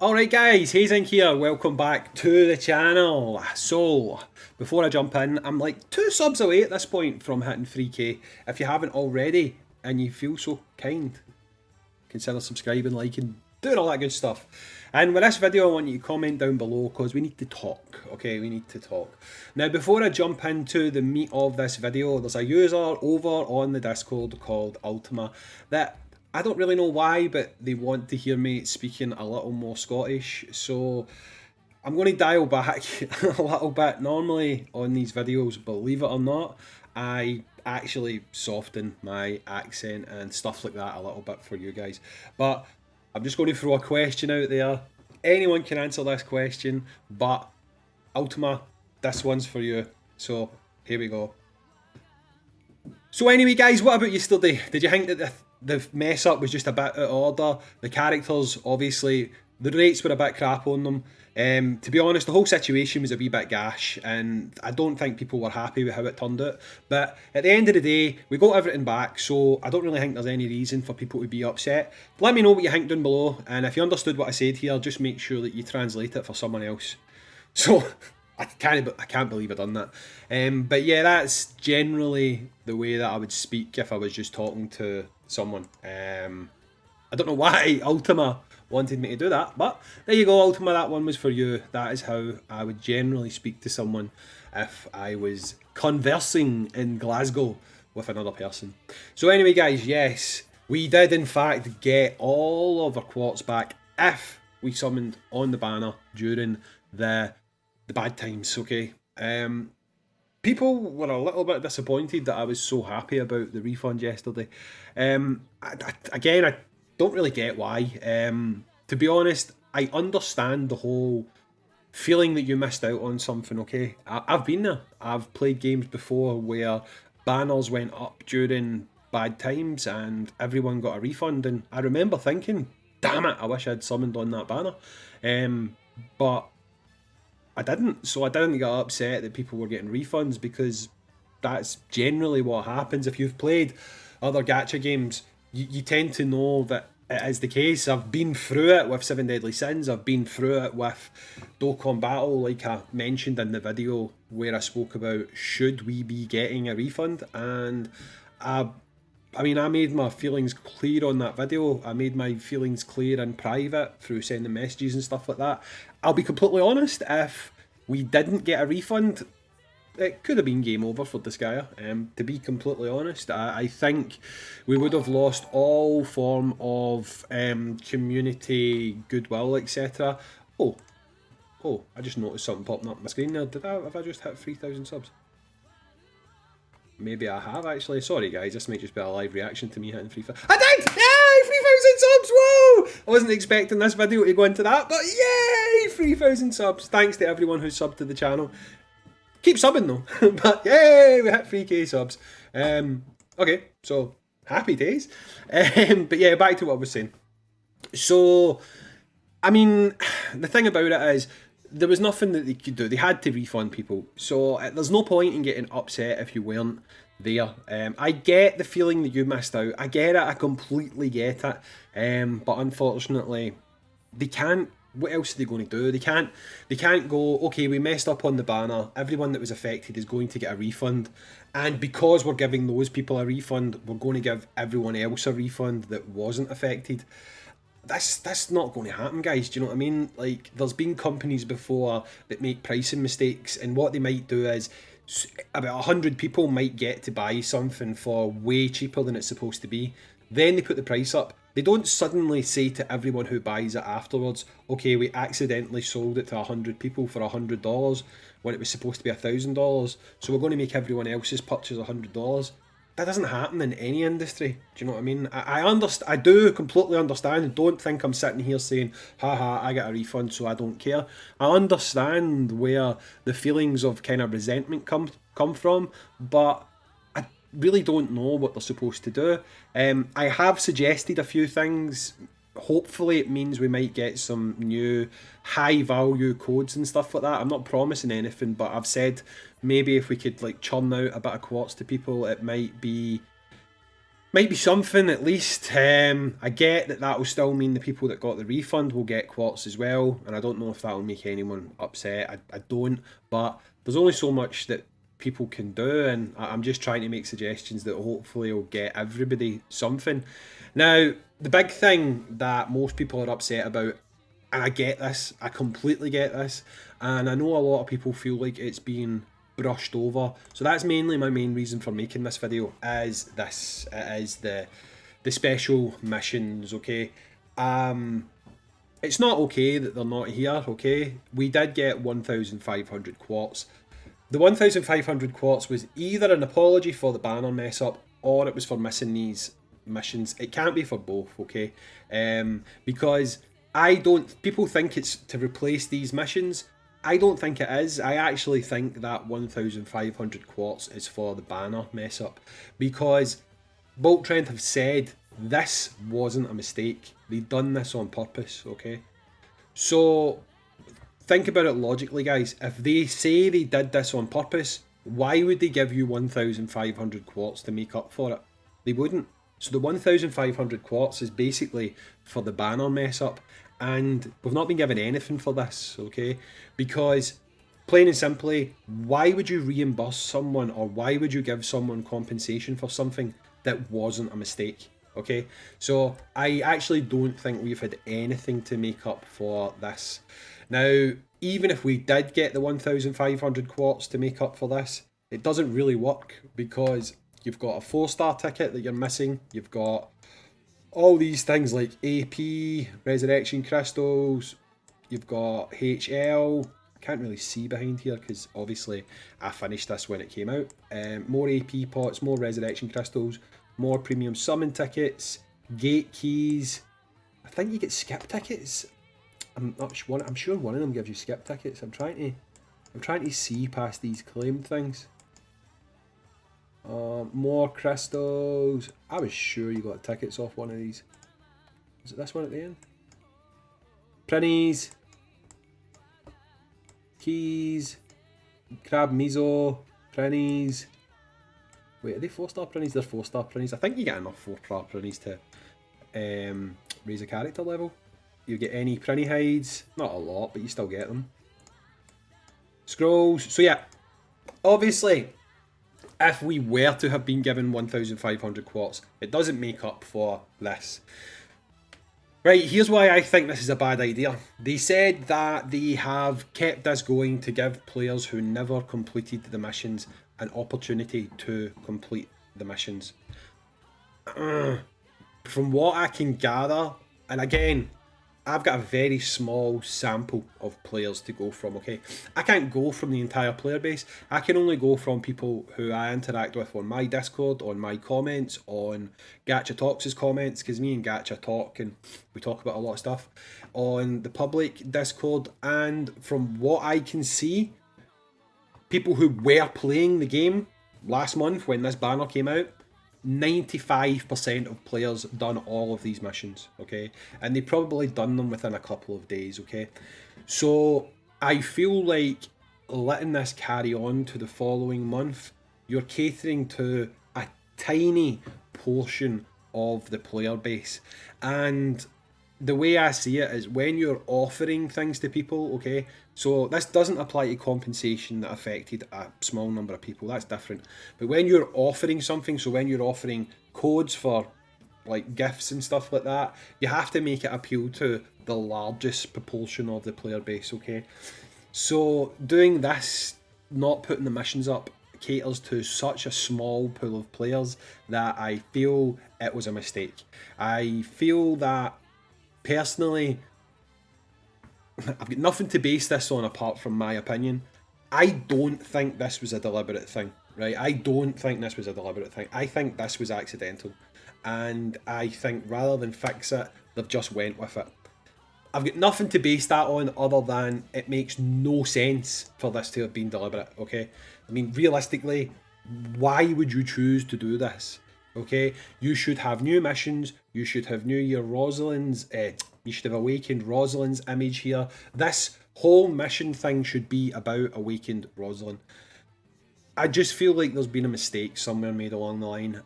Alright guys, Hayzink here, welcome back to the channel. So, before I jump in, I'm like 2 subs away at this point from hitting 3k. If you haven't already, and you feel so kind, consider subscribing, liking, doing all that good stuff. And with this video I want you to comment down below because we need to talk, okay, we need to talk. Now before I jump into the meat of this video, there's a user over on the Discord called Ultima that I don't really know why, but they want to hear me speaking a little more Scottish, so I'm going to dial back a little bit. Normally on these videos, believe it or not, I actually soften my accent and stuff like that a little bit for you guys. But I'm just going to throw a question out there. Anyone can answer this question, but Ultima, this one's for you. So here we go. So anyway guys, what about yesterday? Did you think that the mess up was just a bit out of order? The characters, obviously, the rates were a bit crap on them. To be honest, the whole situation was a wee bit gash, and I don't think people were happy with how it turned out. But at the end of the day, we got everything back, so I don't really think there's any reason for people to be upset. Let me know what you think down below, and if you understood what I said here, just make sure that you translate it for someone else. So, I can't believe I've done that. But yeah, that's generally the way that I would speak if I was just talking to someone. I don't know why Ultima wanted me to do that, but there you go, Ultima, that one was for you. That is how I would generally speak to someone if I was conversing in Glasgow with another person. So anyway guys, yes, we did in fact get all of our quartz back if we summoned on the banner during the bad times, okay? People were a little bit disappointed that I was so happy about the refund yesterday. Again, I don't really get why. To be honest, I understand the whole feeling that you missed out on something, okay? I've been there. I've played games before where banners went up during bad times and everyone got a refund, and I remember thinking, damn it, I wish I'd summoned on that banner. But I didn't, so I didn't get upset that people were getting refunds, because that's generally what happens. If you've played other gacha games, you tend to know that it is the case. I've been through it with 7 Deadly Sins, I've been through it with Dokkan Battle, like I mentioned in the video where I spoke about should we be getting a refund, and I mean, I made my feelings clear on that video. I made my feelings clear in private through sending messages and stuff like that. I'll be completely honest, if we didn't get a refund, it could have been game over for Disgaea. To be completely honest, I think we would have lost all form of community goodwill, etc. Oh, I just noticed something popping up on my screen there. Have I just hit 3,000 subs? Maybe I have actually. Sorry guys, this might just be a live reaction to me hitting 3,000. I did! Yay! 3,000 subs! Whoa! I wasn't expecting this video to go into that, but yay! 3,000 subs. Thanks to everyone who's subbed to the channel. Keep subbing though. But yay! We hit 3k subs. Okay, so happy days. But yeah, back to what I was saying. So, I mean, the thing about it is, there was nothing that they could do. They had to refund people. So there's no point in getting upset if you weren't there. I get the feeling that you missed out. I get it. I completely get it. But unfortunately, they can't. What else are they going to do? They can't go, okay, we messed up on the banner. Everyone that was affected is going to get a refund. And because we're giving those people a refund, we're going to give everyone else a refund that wasn't affected. That's not going to happen, guys. Do you know what I mean? Like, there's been companies before that make pricing mistakes, and what they might do is about 100 people might get to buy something for way cheaper than it's supposed to be. Then they put the price up. They don't suddenly say to everyone who buys it afterwards, okay, we accidentally sold it to 100 people for $100 when it was supposed to be $1,000, so we're going to make everyone else's purchase $100. That doesn't happen in any industry. Do you know what I mean? I do completely understand, and don't think I'm sitting here saying, haha, I get a refund so I don't care. I understand where the feelings of kind of resentment come from, but I really don't know what they're supposed to do. I have suggested a few things. Hopefully it means we might get some new high value codes and stuff like that. I'm not promising anything, but I've said maybe if we could like churn out a bit of quartz to people, it might be Might be something at least. I get that that will still mean the people that got the refund will get Quartz as well, and I don't know if that will make anyone upset. I don't, but there's only so much that people can do, and I'm just trying to make suggestions that hopefully will get everybody something. Now, the big thing that most people are upset about, and I get this, I completely get this, and I know a lot of people feel like it's being brushed over. So that's mainly my main reason for making this video, is this. It is the special missions, okay? It's not okay that they're not here, okay? We did get 1,500 quartz. The 1,500 quartz was either an apology for the banner mess up, or it was for missing these missions. It can't be for both, okay? Because I don't, people think it's to replace these missions. I don't think it is. I actually think that 1,500 quartz is for the banner mess up, because Bolt Trend have said this wasn't a mistake. They've done this on purpose, okay? So think about it logically, guys. If they say they did this on purpose, why would they give you 1,500 quartz to make up for it? They wouldn't. So the 1,500 quartz is basically for the banner mess up, and we've not been given anything for this, okay? Because, plain and simply, why would you reimburse someone, or why would you give someone compensation for something that wasn't a mistake, okay? So I actually don't think we've had anything to make up for this. Now, even if we did get the 1,500 quartz to make up for this, it doesn't really work, because you've got a 4-star ticket that you're missing, you've got all these things like AP, Resurrection Crystals, you've got HL, can't really see behind here because obviously I finished this when it came out. More AP pots, more Resurrection Crystals, more Premium Summon tickets, Gate Keys, I think you get skip tickets. I'm not sure, I'm sure one of them gives you skip tickets. I'm trying to see past these claimed things. More crystals. I was sure you got tickets off one of these. Is it this one at the end? Prinnies. Keys. Crab Miso. Prinnies. Wait, are they 4-star Prinnies? They're 4-star Prinnies. I think you get enough 4-star Prinnies to raise a character level. You get any Prinny hides. Not a lot, but you still get them. Scrolls. So yeah, obviously, if we were to have been given 1,500 quartz, it doesn't make up for this. Right, here's why I think this is a bad idea. They said that they have kept this going to give players who never completed the missions an opportunity to complete the missions. From what I can gather, and again, I've got a very small sample of players to go from, okay? I can't go from the entire player base. I can only go from people who I interact with on my Discord, on my comments, on Gacha Talks' comments, because me and Gacha talk and we talk about a lot of stuff, on the public Discord, and from what I can see, people who were playing the game last month when this banner came out, 95% of players done all of these missions, okay? And they probably done them within a couple of days, okay? So I feel like letting this carry on to the following month, you're catering to a tiny portion of the player base. And the way I see it is when you're offering things to people, okay, so this doesn't apply to compensation that affected a small number of people, that's different. But when you're offering something, so when you're offering codes for like gifts and stuff like that, you have to make it appeal to the largest proportion of the player base, okay? So doing this, not putting the missions up, caters to such a small pool of players that I feel it was a mistake. I feel that personally, I've got nothing to base this on apart from my opinion. I don't think this was a deliberate thing, right? I don't think this was a deliberate thing. I think this was accidental. And I think rather than fix it, they've just went with it. I've got nothing to base that on other than it makes no sense for this to have been deliberate, okay? I mean, realistically, why would you choose to do this? Okay, you should have new missions, you should have New Year Rosalind's, you should have awakened Rosalind's image here. This whole mission thing should be about awakened Rosalind. I just feel like there's been a mistake somewhere made along the line.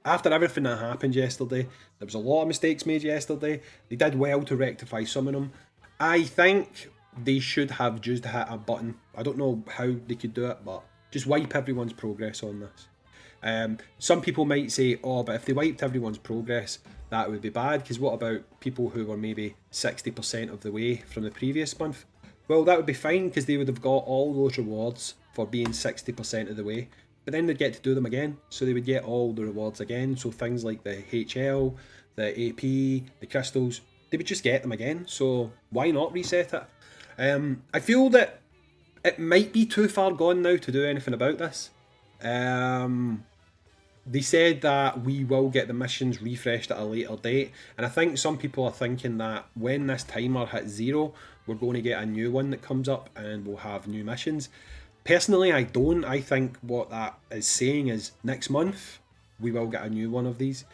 After everything that happened yesterday, there was a lot of mistakes made yesterday. They did well to rectify some of them. I think they should have just hit a button. I don't know how they could do it, but just wipe everyone's progress on this. Some people might say, oh, but if they wiped everyone's progress, that would be bad, because what about people who were maybe 60% of the way from the previous month? Well, that would be fine, because they would have got all those rewards for being 60% of the way, but then they'd get to do them again, so they would get all the rewards again. So things like the HL, the AP, the crystals, they would just get them again, so why not reset it? I feel that it might be too far gone now to do anything about this. They said that we will get the missions refreshed at a later date, and I think some people are thinking that when this timer hits 0, we're going to get a new one that comes up and we'll have new missions. Personally, I don't. I think what that is saying is next month we will get a new one of these.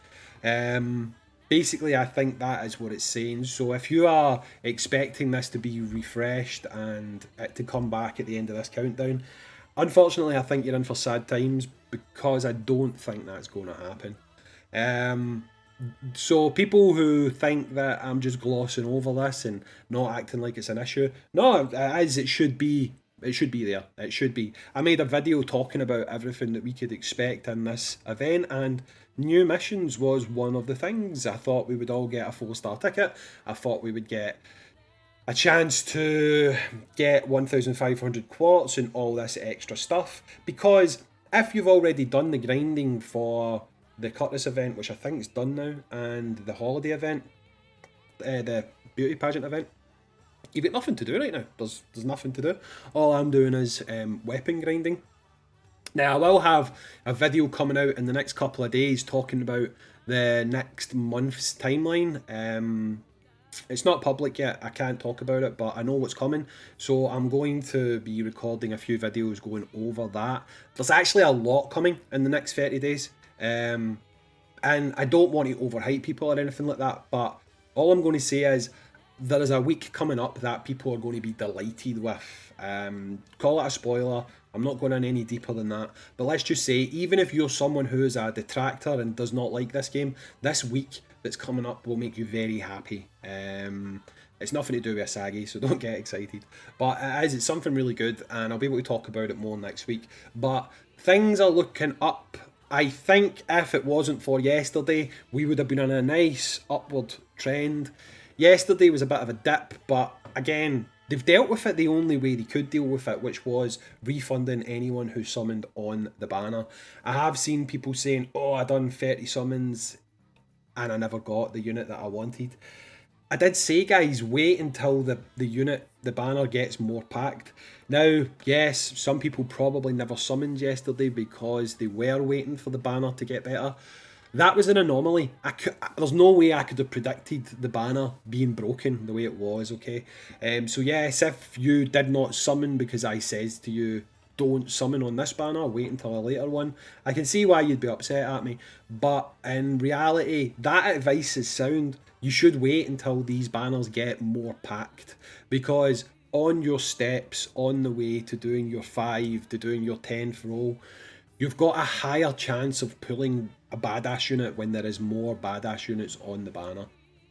Basically, I think that is what it's saying. So if you are expecting this to be refreshed and it to come back at the end of this countdown, unfortunately, I think you're in for sad times, because I don't think that's going to happen. So people who think that I'm just glossing over this and not acting like it's an issue, no, it should be. It should be there. It should be. I made a video talking about everything that we could expect in this event, and new missions was one of the things. I thought we would all get a 4-star ticket. I thought we would get a chance to get 1,500 quartz and all this extra stuff, because if you've already done the grinding for the Quartz event, which I think is done now, and the holiday event, the beauty pageant event, you've got nothing to do right now. There's nothing to do. All I'm doing is weapon grinding. Now, I will have a video coming out in the next couple of days talking about the next month's timeline. It's not public yet, I can't talk about it, but I know what's coming, so I'm going to be recording a few videos going over that. There's actually a lot coming in the next 30 days, and I don't want to overhype people or anything like that, but all I'm going to say is there is a week coming up that people are going to be delighted with. Call it a spoiler, I'm not going in any deeper than that, but let's just say, even if you're someone who is a detractor and does not like this game, this week that's coming up will make you very happy. It's nothing to do with Asagi, so don't get excited, but it's something really good, and I'll be able to talk about it more next week. But things are looking up. I think if it wasn't for yesterday, we would have been on a nice upward trend. Yesterday was a bit of a dip, but again, they've dealt with it the only way they could deal with it, which was refunding anyone who summoned on the banner. I have seen people saying, oh, I done 30 summons and I never got the unit that I wanted. I did say, guys, wait until the banner gets more packed. Now, yes, some people probably never summoned yesterday because they were waiting for the banner to get better. That was an anomaly. There's no way I could have predicted the banner being broken the way it was, okay? So yes, if you did not summon because I says to you, don't summon on this banner, wait until a later one, I can see why you'd be upset at me. But in reality, that advice is sound. You should wait until these banners get more packed, because on your steps, on the way to doing your 5, to doing your 10th roll, you've got a higher chance of pulling a badass unit when there is more badass units on the banner.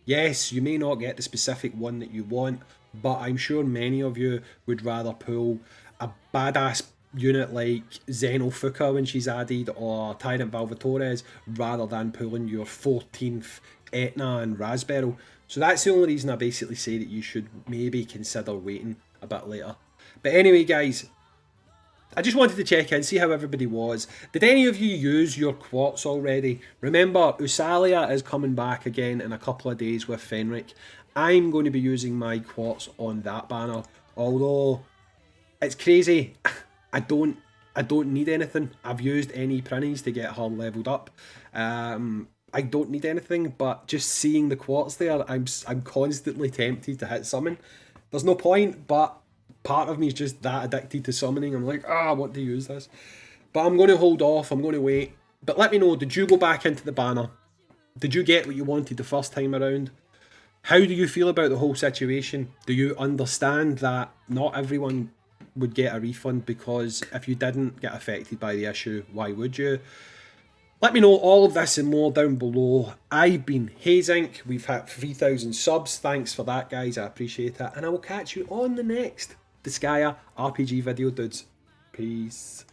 Yes, you may not get the specific one that you want, but I'm sure many of you would rather pull a badass unit like Xenofuka when she's added, or Tyrant Valvatores, rather than pulling your 14th Etna and Raspberry. So that's the only reason I basically say that you should maybe consider waiting a bit later. But anyway, guys, I just wanted to check in, see how everybody was. Did any of you use your Quartz already? Remember, Usalia is coming back again in a couple of days with Fenric. I'm going to be using my Quartz on that banner, although it's crazy. I don't need anything. I've used any printies to get her leveled up. I don't need anything, but just seeing the Quartz there, I'm constantly tempted to hit summon. There's no point, but part of me is just that addicted to summoning. I'm like, I want to use this. But I'm going to hold off, I'm going to wait. But let me know, did you go back into the banner? Did you get what you wanted the first time around? How do you feel about the whole situation? Do you understand that not everyone would get a refund, because if you didn't get affected by the issue, why would you? Let me know all of this and more down below. I've been Hayzink. We've hit 3,000 subs. Thanks for that, guys. I appreciate it. And I will catch you on the next Disgaea RPG video, dudes. Peace.